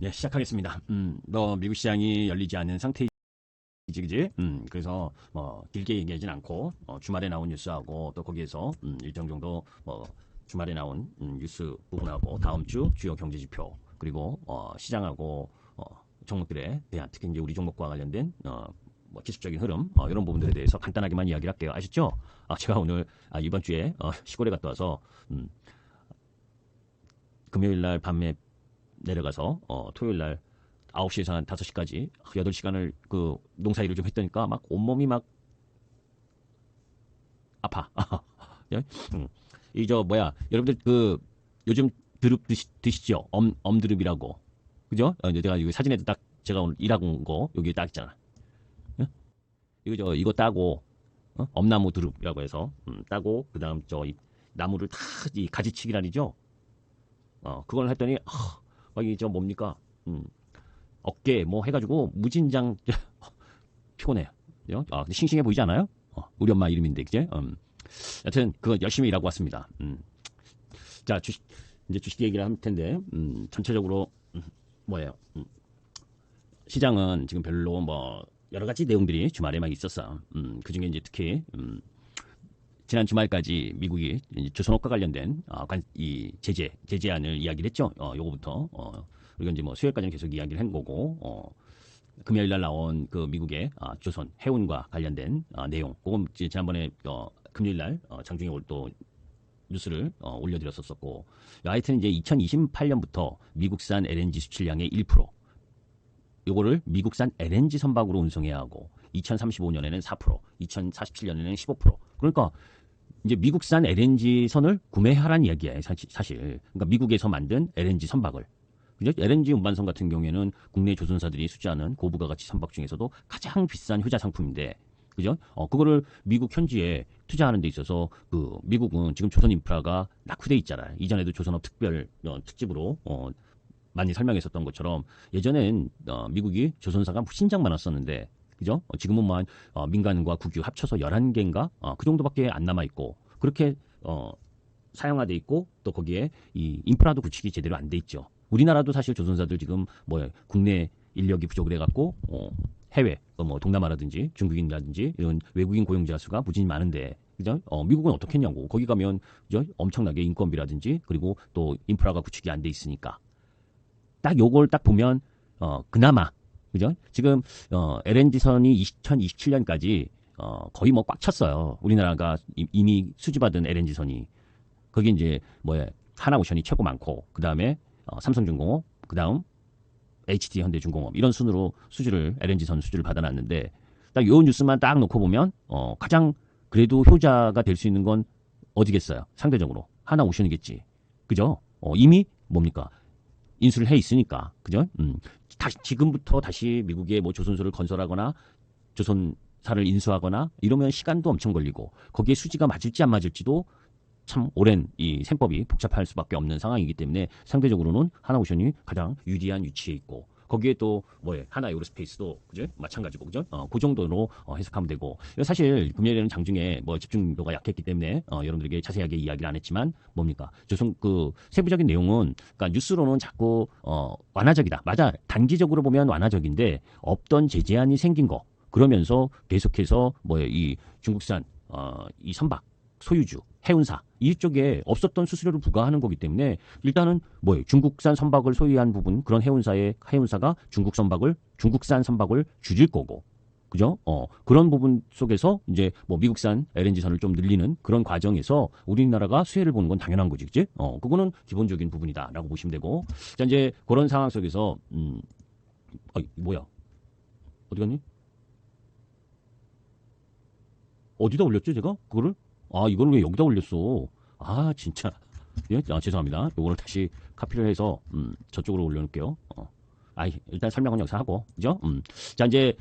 네, 시작하겠습니다. 너 미국 시장이 열리지 않는 상태이지, 그지? 그래서 뭐 길게 얘기하진 않고 주말에 나온 뉴스하고 또 거기에서 일정 정도 주말에 나온 뉴스 부분하고 다음 주 주요 경제 지표 그리고 시장하고 종목들에 대한 특히 이제 우리 종목과 관련된 뭐 기술적인 흐름 이런 부분들에 대해서 간단하게만 이야기를 할게요. 아셨죠? 제가 오늘 이번 주에 시골에 갔다 와서 금요일 날 밤에 내려가서 토요일 날 9시에서 한 5시까지 8시간을 그 농사일을 좀 했다니까 막 온몸이 막 아파. 예? 이 저 뭐야 여러분들 그 요즘 드릅 드시죠? 엄드릅이라고. 그죠? 이제 제가 이 사진에도 딱 제가 오늘 일하고 온 거 여기 딱 있잖아. 예? 이거 따고 엄나무 드릅이라고 해서 따고 그다음 저 이 나무를 다 이 가지치기란이죠. 그걸 했더니 이게 저 뭡니까? 어깨 뭐 해가지고 무진장 피곤해요. 근데 싱싱해 보이지 않아요? 우리 엄마 이름인데 그제? 여튼 그거 열심히 일하고 왔습니다. 자 이제 주식 얘기를 할 텐데 전체적으로 뭐예요? 시장은 지금 별로 뭐 여러 가지 내용들이 주말에 막 있었어. 그 중에 이제 특히 지난 주말까지 미국이 이제 조선업과 관련된 이 제재안을 이야기를 했죠. 요거부터 그리고 이제 뭐 수요일까지는 계속 이야기를 한 거고 금요일 날 나온 그 미국의 조선 해운과 관련된 내용. 그건 지난번에 금요일 날 장중에 또 뉴스를 올려드렸었고 하여튼 이제 2028년부터 미국산 LNG 수출량의 1%, 요거를 미국산 LNG 선박으로 운송해야 하고 2035년에는 4%, 2047년에는 15%. 그러니까 이제 미국산 LNG 선을 구매하라는 이야기예요, 사실. 그러니까 미국에서 만든 LNG 선박을. 그죠? LNG 운반선 같은 경우에는 국내 조선사들이 수주하는 고부가가치 선박 중에서도 가장 비싼 효자 상품인데, 그죠? 그거를 미국 현지에 투자하는 데 있어서 그 미국은 지금 조선 인프라가 낙후돼 있잖아요. 이전에도 조선업 특별 특집으로 많이 설명했었던 것처럼 예전엔 미국이 조선사가 신장 많았었는데, 그죠? 지금은 뭐 민간과 국유 합쳐서 11개인가? 그 정도밖에 안 남아있고, 그렇게 사용화돼 있고, 또 거기에 이 인프라도 구축이 제대로 안 돼 있죠. 우리나라도 사실 조선사들 지금 뭐 국내 인력이 부족을 해갖고, 해외, 뭐 동남아라든지 중국인이라든지 이런 외국인 고용자 수가 무진히 많은데, 그죠? 미국은 어떻게 했냐고. 거기 가면, 그죠? 엄청나게 인건비라든지, 그리고 또 인프라가 구축이 안 돼 있으니까. 딱 요걸 딱 보면 그나마 그죠? 지금 LNG선이 2027년까지 거의 뭐 꽉 찼어요. 우리나라가 이미 수주받은 LNG선이 거기 이제 뭐야 하나오션이 최고 많고 그 다음에 삼성중공업 그 다음 HD 현대중공업 이런 순으로 수주를 LNG선 수주를 받아놨는데 딱 요 뉴스만 딱 놓고 보면 가장 그래도 효자가 될 수 있는 건 어디겠어요? 상대적으로 하나오션이겠지. 그죠? 이미 뭡니까? 인수를 해 있으니까 그죠? 지금부터 다시 미국의 뭐 조선소를 건설하거나 조선사를 인수하거나 이러면 시간도 엄청 걸리고 거기에 수지가 맞을지 안 맞을지도 참 오랜 이 셈법이 복잡할 수밖에 없는 상황이기 때문에 상대적으로는 하나오션이 가장 유리한 위치에 있고 거기에 또 뭐에 하나 에어로스페이스도 그죠? 마찬가지고 그죠? 그 정도로 해석하면 되고 사실 금요일에는 장중에 뭐 집중도가 약했기 때문에 여러분들에게 자세하게 이야기를 안 했지만 뭡니까 조선 그 세부적인 내용은 그러니까 뉴스로는 자꾸 완화적이다 맞아 단기적으로 보면 완화적인데 없던 제재안이 생긴 거 그러면서 계속해서 뭐이 중국산 이 선박 소유주, 해운사 이쪽에 없었던 수수료를 부과하는 거기 때문에 일단은 뭐예요? 중국산 선박을 소유한 부분 그런 해운사가 중국산 선박을 줄일 거고. 그죠? 그런 부분 속에서 이제 뭐 미국산 LNG선을 좀 늘리는 그런 과정에서 우리나라가 수혜를 보는 건 당연한 거지. 그지? 그거는 기본적인 부분이다라고 보시면 되고. 자, 이제 그런 상황 속에서 뭐야? 어디 갔니? 어디다 올렸죠, 제가? 그거를? 이걸 왜 여기다 올렸어? 진짜. 예? 죄송합니다. 요거를 다시 카피를 해서, 저쪽으로 올려놓을게요. 일단 설명은 여기서 하고, 그죠? 자, 이제,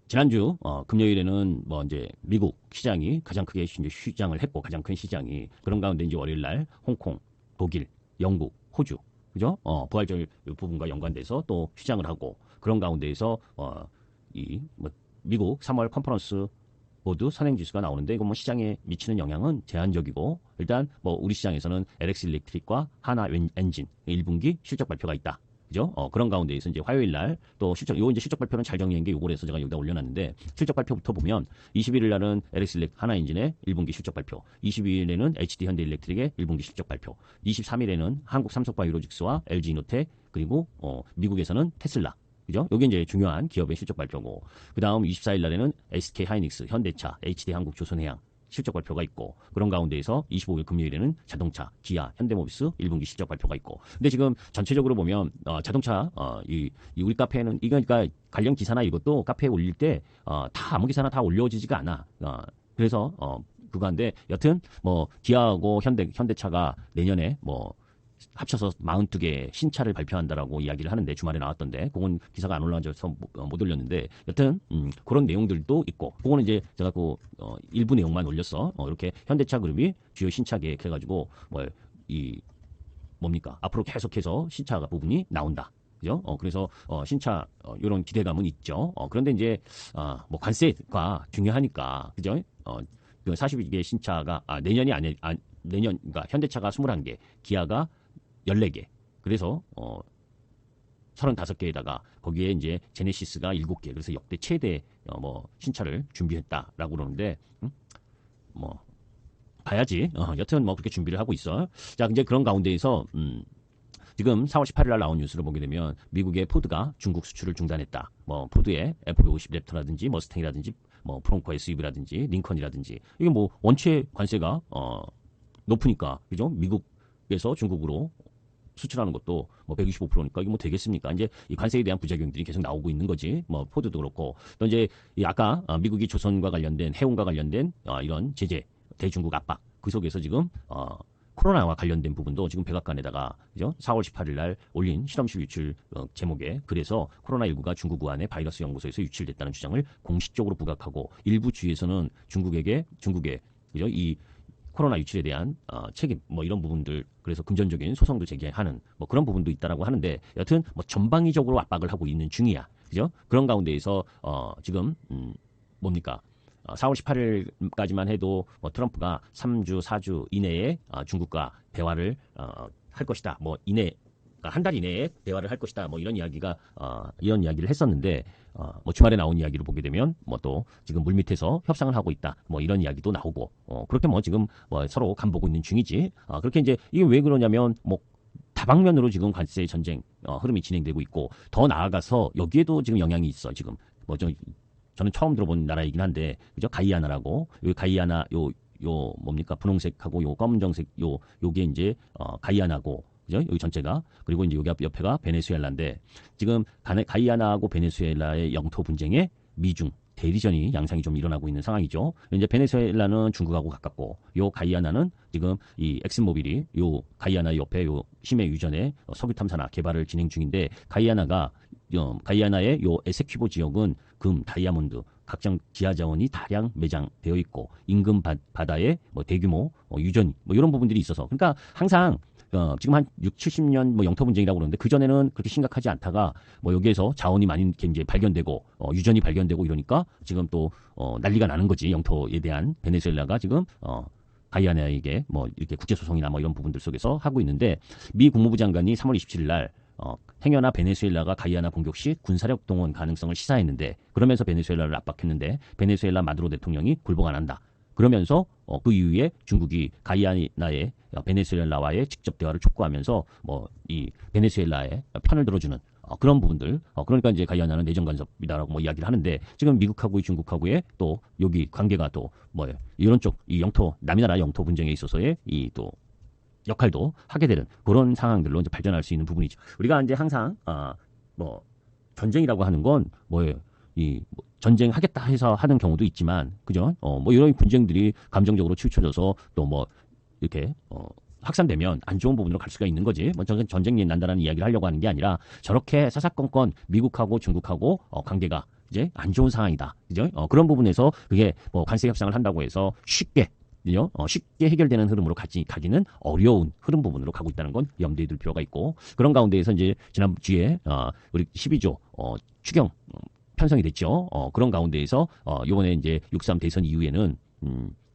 지난주, 금요일에는 뭐 이제 미국 시장이 가장 크게 이제 시장을 했고, 가장 큰 시장이, 그런 가운데 이제 월요일 날, 홍콩, 독일, 영국, 호주, 그죠? 부활절 부분과 연관돼서 또 시장을 하고, 그런 가운데에서, 뭐, 미국 3월 컨퍼런스 모두 선행지수가 나오는데 이건 뭐 시장에 미치는 영향은 제한적이고 일단 뭐 우리 시장에서는 LX 일렉트릭과 하나 엔진 1분기 실적 발표가 있다. 그죠? 그런 가운데에서 이제 화요일 날 또 요 이제 실적 발표는 잘 정리한 게 요거라서 제가 여기다 올려놨는데 실적 발표부터 보면 21일 날은 LX일렉 하나엔진의 1분기 실적 발표, 22일에는 HD 현대일렉트릭의 1분기 실적 발표, 23일에는 한국 삼성바이오로직스와 LG이노텍 그리고 미국에서는 테슬라. 그죠? 요게 이제 중요한 기업의 실적 발표고, 그 다음 24일 날에는 SK 하이닉스, 현대차, HD 한국, 조선해양 실적 발표가 있고, 그런 가운데에서 25일 금요일에는 자동차, 기아, 현대모비스 1분기 실적 발표가 있고. 근데 지금 전체적으로 보면 자동차 이 우리 카페에는 이거 그러니까 관련 기사나 이것도 카페에 올릴 때 다 아무 기사나 다 올려지지가 않아. 그래서 그거인데 여튼 뭐 기아하고 현대차가 내년에 뭐 합쳐서 42개 신차를 발표한다라고 이야기를 하는데 주말에 나왔던데 그건 기사가 안 올라와서 못 올렸는데 여튼 그런 내용들도 있고 그거는 이제 제가 그 일부 내용만 올렸어. 이렇게 현대차 그룹이 주요 신차 계획 해가지고 뭐 이 뭡니까 앞으로 계속해서 신차 부분이 나온다. 그죠? 그래서 신차 이런 기대감은 있죠. 그런데 이제 뭐 관세가 중요하니까 그죠? 그 42개 신차가 내년이 내년 그러니까 현대차가 21개, 기아가 14개. 그래서 35개에다가 거기에 이제 제네시스가 7개. 그래서 역대 최대 뭐 신차를 준비했다라고 그러는데 뭐 봐야지. 여튼 뭐 그렇게 준비를 하고 있어. 자, 이제 그런 가운데에서 지금 4월 18일 날 나온 뉴스를 보게 되면 미국의 포드가 중국 수출을 중단했다. 뭐 포드의 F-150 랩터라든지 머스탱이라든지 뭐 프롱코 SUV라든지 링컨이라든지 이게 뭐 원체 관세가 높으니까 그죠? 미국에서 중국으로 수출하는 것도 뭐 125%니까 이게 뭐 되겠습니까? 이제 이 관세에 대한 부작용들이 계속 나오고 있는 거지. 뭐 포드도 그렇고 또 이제 이 아까 미국이 조선과 관련된 해운과 관련된 이런 제재 대중국 압박 그 속에서 지금 코로나와 관련된 부분도 지금 백악관에다가 그죠? 4월 18일 날 올린 실험실 유출 제목에 그래서 코로나19가 중국 우한의 바이러스 연구소에서 유출됐다는 주장을 공식적으로 부각하고 일부 주에서는 중국의 그죠? 이 코로나 유출에 대한 책임 뭐 이런 부분들 그래서 금전적인 소송도 제기하는 뭐 그런 부분도 있다라고 하는데 여튼 뭐 전방위적으로 압박을 하고 있는 중이야. 그죠? 그런 가운데에서 지금 뭡니까? 4월 18일까지만 해도 뭐 트럼프가 3주, 4주 이내에 중국과 대화를 할 것이다. 뭐 한 달 이내에 대화를 할 것이다. 뭐 이런 이야기를 했었는데 뭐 주말에 나온 이야기를 보게 되면 뭐 또 지금 물밑에서 협상을 하고 있다. 뭐 이런 이야기도 나오고 그렇게 뭐 지금 뭐 서로 간보고 있는 중이지. 그렇게 이제 이게 왜 그러냐면 뭐 다방면으로 지금 관세 전쟁 흐름이 진행되고 있고 더 나아가서 여기에도 지금 영향이 있어. 지금 뭐 저는 처음 들어본 나라이긴 한데 그죠? 가이아나라고 요 가이아나 요 뭡니까 분홍색하고 요 검정색 요게 이제 가이아나고 그죠? 여기 전체가 그리고 이제 여기 옆에가 베네수엘라인데 지금 가이아나하고 베네수엘라의 영토 분쟁에 미중 대리전이 양상이 좀 일어나고 있는 상황이죠. 이제 베네수엘라는 중국하고 가깝고 요 가이아나는 지금 이 엑슨모빌이 요 가이아나 옆에 요 심해 유전의 석유 탐사나 개발을 진행 중인데 가이아나의 요 에세퀴보 지역은 금, 다이아몬드, 각종 기하 자원이 다량 매장되어 있고 인근 바다에 뭐 대규모 유전 뭐 이런 부분들이 있어서 그러니까 항상 지금 한 6, 70년 뭐 영토 분쟁이라고 그러는데 그전에는 그렇게 심각하지 않다가 뭐 여기에서 자원이 많이 이제 발견되고 유전이 발견되고 이러니까 지금 또 난리가 나는 거지. 영토에 대한 베네수엘라가 지금 가이아나에게 뭐 이렇게 국제 소송이나 뭐 이런 부분들 속에서 하고 있는데 미 국무부 장관이 3월 27일 날 행여나 베네수엘라가 가이아나 공격 시 군사력 동원 가능성을 시사했는데 그러면서 베네수엘라를 압박했는데 베네수엘라 마두로 대통령이 굴복 안 한다. 그러면서 그 이후에 중국이 가이아나의 베네수엘라와의 직접 대화를 촉구하면서 뭐 이 베네수엘라의 편을 들어주는 그런 부분들 그러니까 이제 가이아나는 내정 간섭이다라고 뭐 이야기를 하는데 지금 미국하고의 중국하고의 또 여기 관계가 또 뭐 이런 쪽 이 영토 남이 나라 영토 분쟁에 있어서의 이 또 역할도 하게 되는 그런 상황들로 이제 발전할 수 있는 부분이죠. 우리가 이제 항상 뭐 전쟁이라고 하는 건 뭐예요? 뭐 전쟁하겠다 해서 하는 경우도 있지만 그죠? 뭐 이런 분쟁들이 감정적으로 치우쳐져서 또 뭐 이렇게 확산되면 안 좋은 부분으로 갈 수가 있는 거지. 뭐 전쟁이 난다는 이야기를 하려고 하는 게 아니라 저렇게 사사건건 미국하고 중국하고 관계가 이제 안 좋은 상황이다. 그죠? 그런 부분에서 그게 뭐 관세 협상을 한다고 해서 쉽게 해결되는 흐름으로 가기는 어려운 흐름 부분으로 가고 있다는 건 염두에 둘 필요가 있고 그런 가운데에서 이제 지난주에 우리 12조 추경 편성이 됐죠. 그런 가운데에서 이번에 이제 6.3 대선 이후에는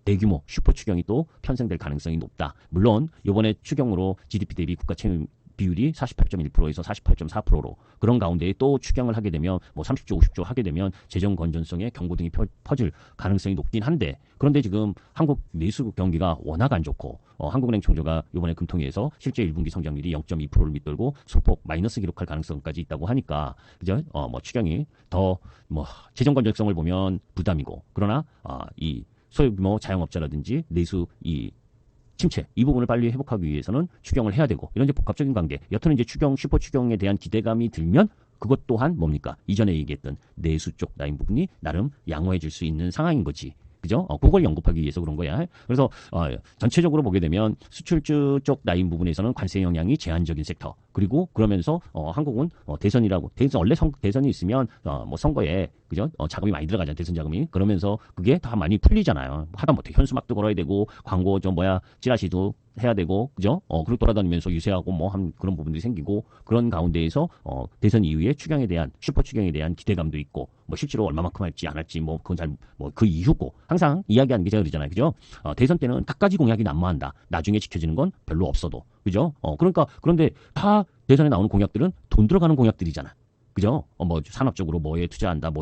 대규모 슈퍼 추경이 또 편성될 가능성이 높다. 물론 이번에 추경으로 GDP 대비 국가 채무 비율이 48.1%에서 48.4%로 그런 가운데에 또 추경을 하게 되면 뭐 30조, 50조 하게 되면 재정 건전성에 경고등이 퍼질 가능성이 높긴 한데 그런데 지금 한국 내수 경기가 워낙 안 좋고 한국은행 총재가 이번에 금통위에서 실제 1분기 성장률이 0.2%를 밑돌고 소폭 마이너스 기록할 가능성까지 있다고 하니까 그죠? 뭐 추경이 더 뭐 재정 건전성을 보면 부담이고 그러나 이 소규모 자영업자라든지 내수 이 침체 이 부분을 빨리 회복하기 위해서는 추경을 해야 되고 이런 이제 복합적인 관계. 여튼 이제 추경 슈퍼 추경에 대한 기대감이 들면 그것 또한 뭡니까? 이전에 얘기했던 내수 쪽 라인 부분이 나름 양호해질 수 있는 상황인 거지. 그죠? 그걸 연구하기 위해서 그런 거야. 그래서 전체적으로 보게 되면 수출주 쪽 라인 부분에서는 관세 영향이 제한적인 섹터. 그리고 그러면서 한국은 대선 원래 대선이 있으면 뭐 선거에 그죠? 자금이 많이 들어가잖아요. 대선 자금이. 그러면서 그게 다 많이 풀리잖아요. 하다못해 현수막도 걸어야 되고 광고 찌라시도 해야 되고 그죠? 그리고 돌아다니면서 유세하고 뭐 한 그런 부분들이 생기고 그런 가운데에서 대선 이후에 슈퍼 추경에 대한 기대감도 있고 뭐 실제로 얼마만큼 할지 안 할지 뭐 그건 잘 뭐 그 이후고 항상 이야기하는 게 제가 그러잖아요. 그죠? 대선 때는 갖가지 공약이 난무한다. 나중에 지켜지는 건 별로 없어도. 그죠? 그러니까 그런데 다 대선에 나오는 공약들은 돈 들어가는 공약들이잖아. 그죠? 뭐 산업적으로 뭐에 투자한다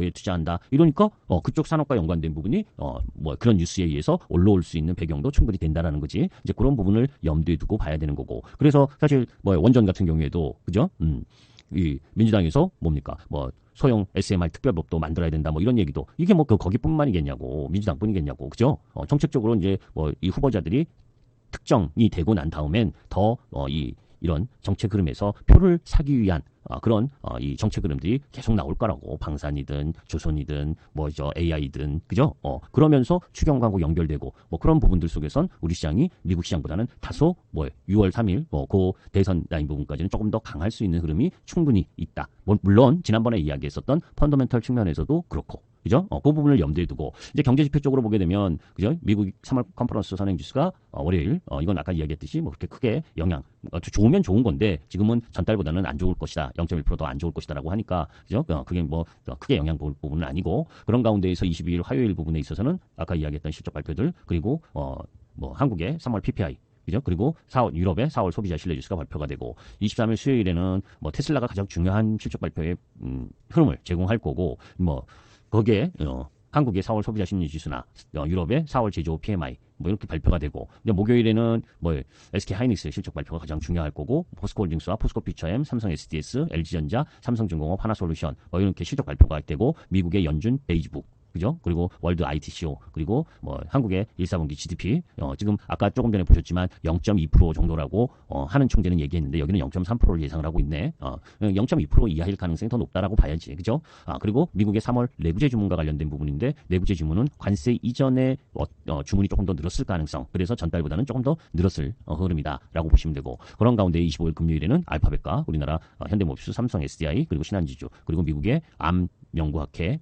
이러니까 그쪽 산업과 연관된 부분이 뭐 그런 뉴스에 의해서 올라올 수 있는 배경도 충분히 된다라는 거지. 이제 그런 부분을 염두에 두고 봐야 되는 거고. 그래서 사실 뭐 원전 같은 경우에도 그죠? 이 민주당에서 뭡니까? 뭐 소형 SMR 특별법도 만들어야 된다 뭐 이런 얘기도 이게 뭐 거기뿐만이겠냐고 민주당뿐이겠냐고 그죠? 정책적으로 이제 뭐 이 후보자들이 특정이 되고 난 다음엔 더 이런 정책 흐름에서 표를 사기 위한 그런 이 정책 흐름들이 계속 나올 거라고 방산이든 조선이든 AI든 그죠? 그러면서 추경하고 연결되고 뭐 그런 부분들 속에선 우리 시장이 미국 시장보다는 다소 6월 3일 그 대선 라인 부분까지는 조금 더 강할 수 있는 흐름이 충분히 있다. 물론 지난번에 이야기했었던 펀더멘털 측면에서도 그렇고. 그죠? 그 부분을 염두에 두고 이제 경제 지표 쪽으로 보게 되면 그죠? 미국 3월 컨퍼런스 선행 지수가 월요일 이건 아까 이야기했듯이 뭐 그렇게 크게 영향 좋으면 좋은 건데 지금은 전달보다는 안 좋을 것이다. 0.1% 더 안 좋을 것이다라고 하니까 그죠? 그게 뭐 크게 영향 볼 부분은 아니고 그런 가운데에서 22일 화요일 부분에 있어서는 아까 이야기했던 실적 발표들 그리고 뭐 한국의 3월 PPI 그죠? 그리고 유럽의 4월 소비자 신뢰지수가 발표가 되고 23일 수요일에는 뭐 테슬라가 가장 중요한 실적 발표의 흐름을 제공할 거고 뭐 거기에 한국의 4월 소비자 심리 지수나 유럽의 4월 제조업 PMI 뭐 이렇게 발표가 되고 이제 목요일에는 뭐 SK 하이닉스 실적 발표가 가장 중요할 거고 포스코홀딩스와 포스코피처엠, 삼성 SDS, LG전자, 삼성중공업, 하나솔루션 뭐 이렇게 실적 발표가 되고 미국의 연준 베이지북 그죠? 그리고 월드 ITCO 그리고 뭐 한국의 1, 4분기 GDP 지금 아까 조금 전에 보셨지만 0.2% 정도라고 하는 총재는 얘기했는데 여기는 0.3%를 예상을 하고 있네. 0.2% 이하일 가능성이 더 높다라고 봐야지. 그죠? 그리고 미국의 3월 내부재 주문과 관련된 부분인데 내부재 주문은 관세 이전에 주문이 조금 더 늘었을 가능성. 그래서 전달보다는 조금 더 늘었을 흐름이다라고 보시면 되고 그런 가운데 25일 금요일에는 알파벳과 우리나라 현대모비스, 삼성 SDI 그리고 신한지주 그리고 미국의 암연구학회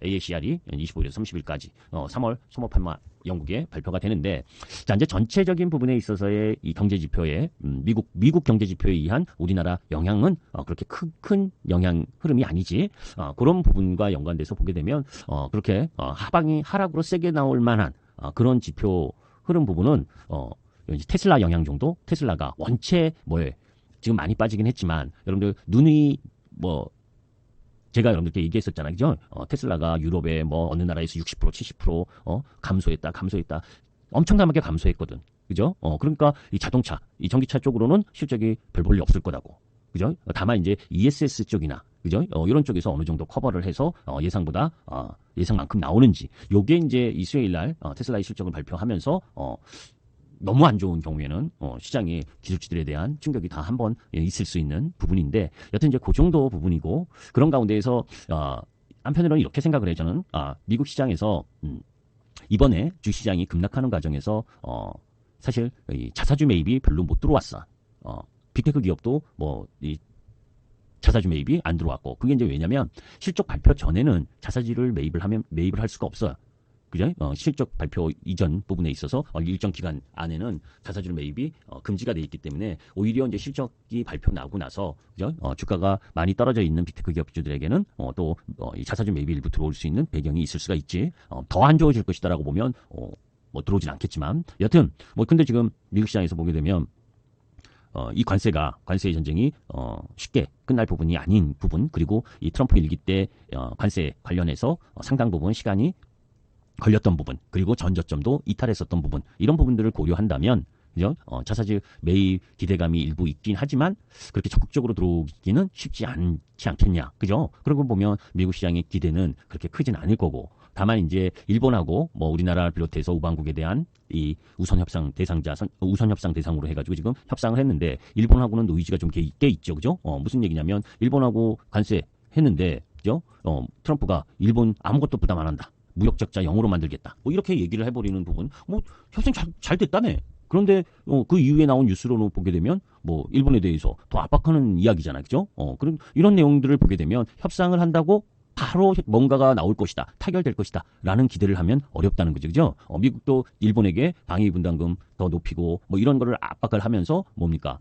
AACR이 25일에서 30일까지 3월 소모판마 영국에 발표가 되는데 자 이제 전체적인 부분에 있어서의 이 경제 지표에 미국 경제 지표에 의한 우리나라 영향은 그렇게 큰 영향 흐름이 아니지 그런 부분과 연관돼서 보게 되면 그렇게 하락으로 세게 나올 만한 그런 지표 흐름 부분은 테슬라 영향 정도 테슬라가 원체 지금 많이 빠지긴 했지만 여러분들 눈이 제가 여러분들께 얘기했었잖아요. 그죠? 테슬라가 유럽의 어느 나라에서 60% 70% 감소했다. 엄청나게 감소했거든. 그죠? 그러니까 이 자동차, 이 전기차 쪽으로는 실적이 별 볼일 없을 거라고. 그죠? 다만 이제 ESS 쪽이나 그죠? 이런 쪽에서 어느 정도 커버를 해서 예상보다 예상만큼 나오는지. 요게 이제 이 수요일 날 테슬라의 실적을 발표하면서 너무 안 좋은 경우에는 시장의 기술주들에 대한 충격이 다 한번 있을 수 있는 부분인데 여튼 이제 그 정도 부분이고 그런 가운데에서 한편으로는 이렇게 생각을 해요. 저는 미국 시장에서 이번에 주시장이 급락하는 과정에서 사실 이 자사주 매입이 별로 못 들어왔어. 빅테크 기업도 이 자사주 매입이 안 들어왔고 그게 이제 왜냐면 실적 발표 전에는 자사주를 매입을 할 수가 없어요. 그죠? 실적 발표 이전 부분에 있어서 일정 기간 안에는 자사주 매입이 금지가 돼 있기 때문에 오히려 이제 실적이 발표 나고 나서 그죠? 주가가 많이 떨어져 있는 빅테크 기업주들에게는 또 이 자사주 매입이 일부 들어올 수 있는 배경이 있을 수가 있지. 더 안 좋아질 것이다라고 보면 들어오진 않겠지만 여튼 근데 지금 미국 시장에서 보게 되면 이 관세 전쟁이 쉽게 끝날 부분이 아닌 부분, 그리고 이 트럼프 일기 때 관세 관련해서 상당 부분 시간이 걸렸던 부분, 그리고 전저점도 이탈했었던 부분, 이런 부분들을 고려한다면, 그죠? 자사주 매입 기대감이 일부 있긴 하지만 그렇게 적극적으로 들어오기는 쉽지 않지 않겠냐, 그죠? 그런 걸 보면 미국 시장의 기대는 그렇게 크진 않을 거고, 다만 이제 일본하고 뭐 우리나라를 비롯해서 우방국에 대한 이 우선 협상 대상으로 해가지고 지금 협상을 했는데, 일본하고는 노이즈가 좀 꽤 있죠, 그죠? 무슨 얘기냐면 일본하고 관세 했는데, 그죠? 트럼프가 일본 아무것도 부담 안 한다, 무역 적자 0으로 만들겠다, 뭐 이렇게 얘기를 해버리는 부분, 뭐 협상 잘 됐다며. 그런데 그 이후에 나온 뉴스로 보게 되면 뭐 일본에 대해서 더 압박하는 이야기잖아요, 그죠? 그런 이런 내용들을 보게 되면 협상을 한다고 바로 뭔가가 나올 것이다, 타결될 것이다 라는 기대를 하면 어렵다는 거죠, 그죠? 미국도 일본에게 방위 분담금 더 높이고 뭐 이런 거를 압박을 하면서 뭡니까?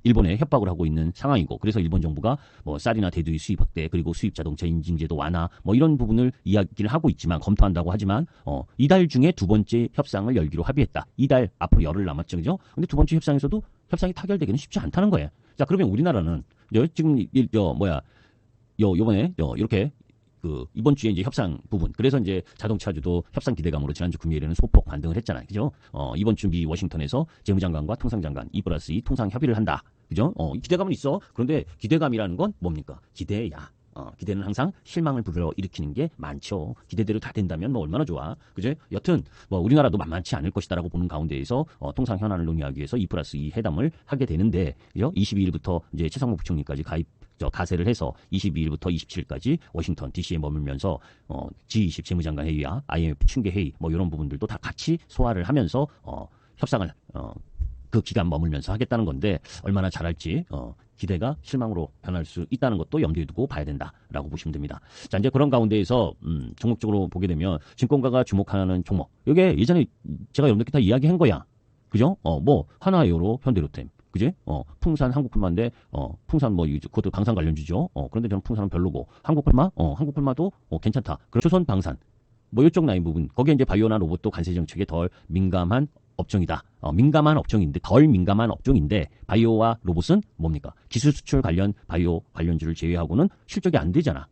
일본에 협박을 하고 있는 상황이고, 그래서 일본 정부가 뭐 쌀이나 대두의 수입 확대, 그리고 수입 자동차 인증제도 완화, 뭐 이런 부분을 이야기를 하고 있지만, 검토한다고 하지만 이달 중에 두 번째 협상을 열기로 합의했다. 이달 앞으로 열흘 남았죠, 그죠? 근데 두 번째 협상에서도 협상이 타결되기는 쉽지 않다는 거예요. 자, 그러면 우리나라는 지금 요번에 이렇게 이번 주에 이제 협상 부분, 그래서 이제 자동차주도 협상 기대감으로 지난주 금요일에는 소폭 반등을 했잖아요, 그죠? 이번 주 미 워싱턴에서 재무장관과 통상장관 2+2 통상 협의를 한다, 그죠? 기대감은 있어. 그런데 기대감이라는 건 뭡니까? 기대야. 기대는 항상 실망을 불러일으키는 게 많죠. 기대대로 다 된다면 뭐 얼마나 좋아, 그죠? 여튼 뭐 우리나라도 만만치 않을 것이다라고 보는 가운데에서 통상 현안을 논의하기 위해서 2+2 회담을 하게 되는데, 그죠? 22일부터 이제 최상무 부총리까지 가세를 해서 22일부터 27일까지 워싱턴 DC에 머물면서 G20 재무장관 회의와 IMF 춘계 회의 뭐 이런 부분들도 다 같이 소화를 하면서 협상을 그 기간 머물면서 하겠다는 건데, 얼마나 잘할지 기대가 실망으로 변할 수 있다는 것도 염두에 두고 봐야 된다라고 보시면 됩니다. 자, 이제 그런 가운데에서 종목적으로 보게 되면 증권가가 주목하는 종목, 이게 예전에 제가 여러분들께 다 이야기한 거야, 그죠? 뭐 하나요로, 현대로템, 그지? 풍산, 한국풀마인데, 풍산 그것도 방산 관련주죠. 그런데 저는 풍산은 별로고, 한국풀마도 괜찮다. 그리고 조선방산, 뭐 이쪽 라인 부분, 거기에 이제 바이오나 로봇도 관세 정책에 덜 민감한 업종이다. 민감한 업종인데, 덜 민감한 업종인데, 바이오와 로봇은 뭡니까? 기술 수출 관련 바이오 관련주를 제외하고는 실적이 안 되잖아.